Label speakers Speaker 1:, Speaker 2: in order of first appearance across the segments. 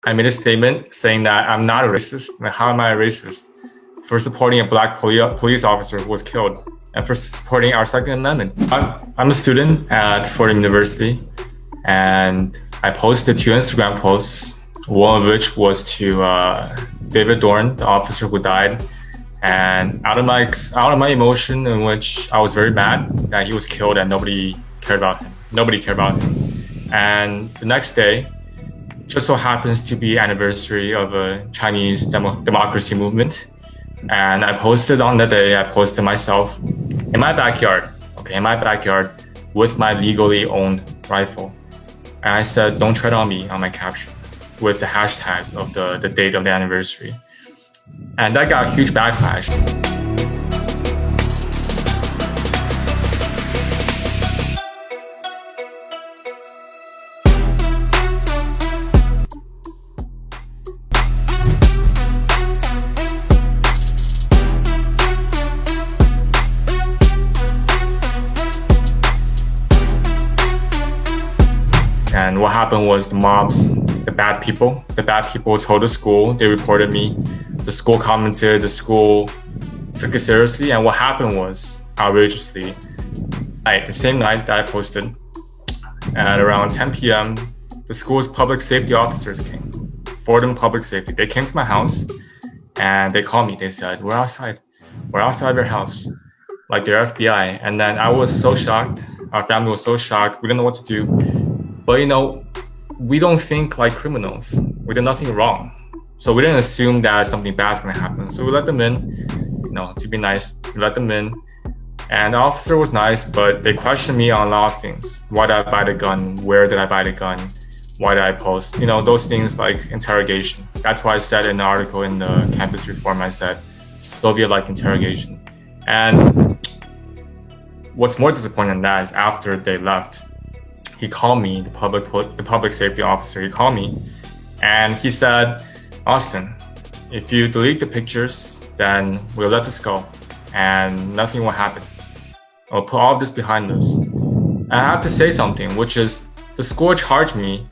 Speaker 1: I made a statement saying that I'm not a racist. Like, how am I a racist for supporting a black police officer who was killed and for supporting our Second Amendment? I'm a student at Fordham University, and I posted 2 Instagram posts, one of which was to David Dorn, the officer who died. And out of my emotion, in which I was very mad that he was killed and nobody cared about him. And the next day, just so happens to be anniversary of a Chinese democracy movement. And I posted on that day, I posted myself in my backyard, with my legally owned rifle. And I said, "Don't tread on me," on my caption, with the hashtag of the date of the anniversary. And that got a huge backlash. And what happened was the bad people told the school, they reported me. The school commented, the school took it seriously. And what happened was, outrageously, the same night that I posted, at around 10 p.m., the school's public safety officers came. Fordham Public Safety. They came to my house and they called me. They said, we're outside your house, like they're FBI. And then I was so shocked. Our family was so shocked. We didn't know what to do. But we don't think like criminals. We did nothing wrong. So we didn't assume that something bad's gonna happen. So we let them in, to be nice, we let them in. And the officer was nice, but they questioned me on a lot of things. Why did I buy the gun? Where did I buy the gun? Why did I post? Those things like interrogation. That's why I said in the article in the Campus Reform, I said, Soviet-like interrogation. And what's more disappointing than that is after they left, he called me, the public safety officer, he called me and he said, "Austin, if you delete the pictures, then we'll let this go and nothing will happen. We'll put all of this behind us." And I have to say something, which is the school charged me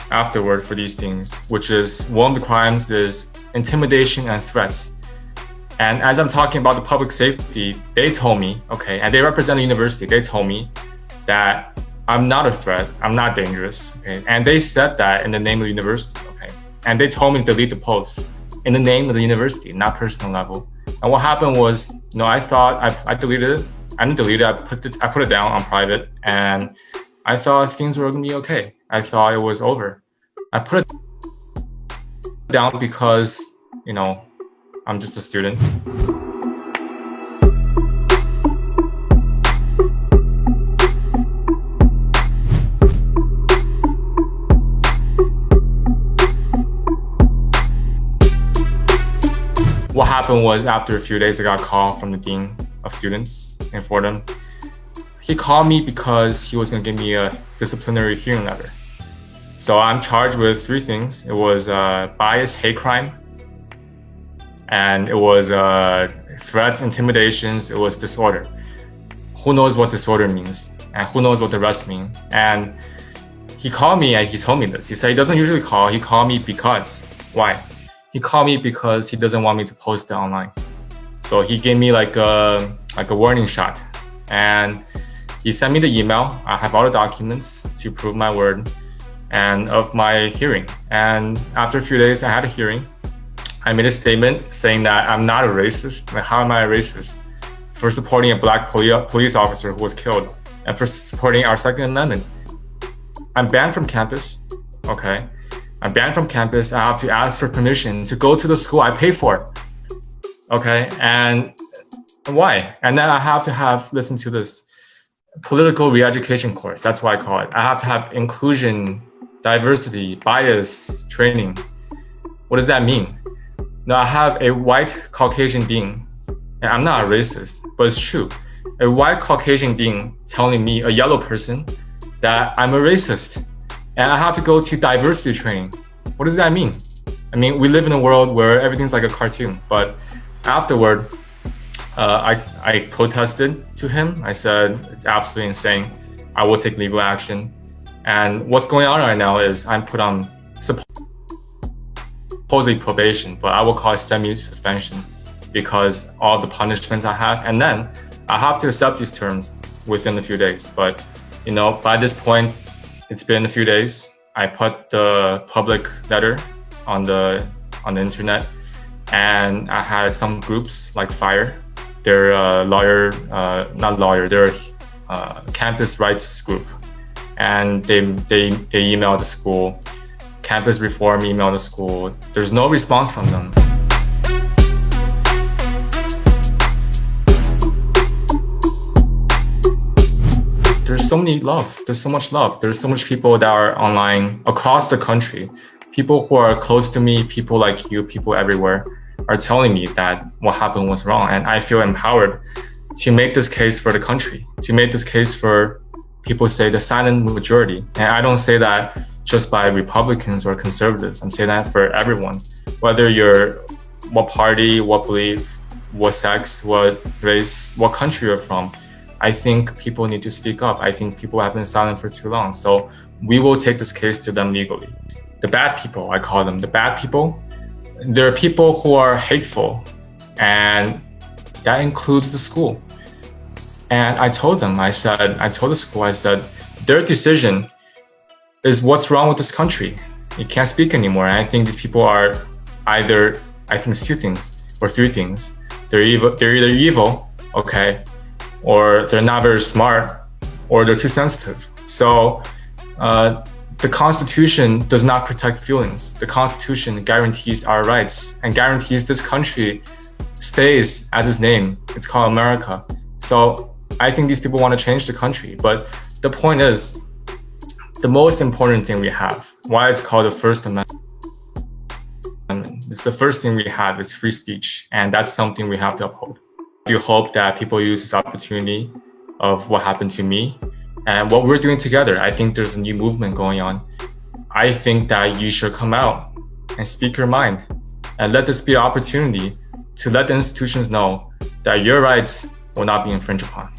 Speaker 1: afterward for these things, which is one of the crimes is intimidation and threats. And as I'm talking about the public safety, they told me, and they represent the university, they told me that I'm not a threat, I'm not dangerous, and they said that in the name of the university, and they told me to delete the posts in the name of the university, not personal level. And what happened was, I thought I deleted it. I didn't delete it. I put it down on private, and I thought things were gonna be okay. I thought it was over. I put it down because, I'm just a student. What happened was, after a few days, I got a call from the dean of students in Fordham. He called me because he was going to give me a disciplinary hearing letter. So I'm charged with 3 things. It was bias, hate crime, and it was threats, intimidations, it was disorder. Who knows what disorder means, and who knows what the rest mean. And he called me and he told me this. He said he doesn't usually call. He called me because, why? He called me because he doesn't want me to post it online. So he gave me like a warning shot. And he sent me the email. I have all the documents to prove my word and of my hearing. And after a few days, I had a hearing. I made a statement saying that I'm not a racist. Like, how am I a racist for supporting a black police officer who was killed and for supporting our Second Amendment? I'm banned from campus, I'm banned from campus. I have to ask for permission to go to the school I pay for. And why? And then I have to listen to this political re-education course. That's what I call it. I have to have inclusion, diversity, bias training. What does that mean? Now I have a white Caucasian dean, and I'm not a racist, but it's true. A white Caucasian dean telling me, a yellow person, that I'm a racist. And I have to go to diversity training. What does that mean? We live in a world where everything's like a cartoon. But afterward, I protested to him. I said, it's absolutely insane. I will take legal action. And what's going on right now is I'm put on support supposedly probation, but I will call it semi-suspension because all the punishments I have, and then I have to accept these terms within a few days. But by this point, it's been a few days. I put the public letter on the internet, and I had some groups like FIRE. They're they're a campus rights group, and they emailed the school. Campus Reform emailed the school. There's no response from them. There's so much love. There's so much people that are online across the country. People who are close to me, people like you, people everywhere are telling me that what happened was wrong. And I feel empowered to make this case for the country, to make this case for people say the silent majority. And I don't say that just by Republicans or conservatives. I'm saying that for everyone, whether you're what party, what belief, what sex, what race, what country you're from. I think people need to speak up. I think people have been silent for too long. So we will take this case to them legally. The bad people, I call them the bad people. There are people who are hateful, and that includes the school. And I told the school, their decision is what's wrong with this country. You can't speak anymore. And I think these people are it's two things or three things. They're either evil, okay, or they're not very smart, or they're too sensitive. So the Constitution does not protect feelings. The Constitution guarantees our rights and guarantees this country stays as its name. It's called America. So I think these people want to change the country. But the point is, the most important thing we have, why it's called the First Amendment, is the first thing we have is free speech, and that's something we have to uphold. I do hope that people use this opportunity of what happened to me and what we're doing together. I think there's a new movement going on. I think that you should come out and speak your mind and let this be an opportunity to let the institutions know that your rights will not be infringed upon.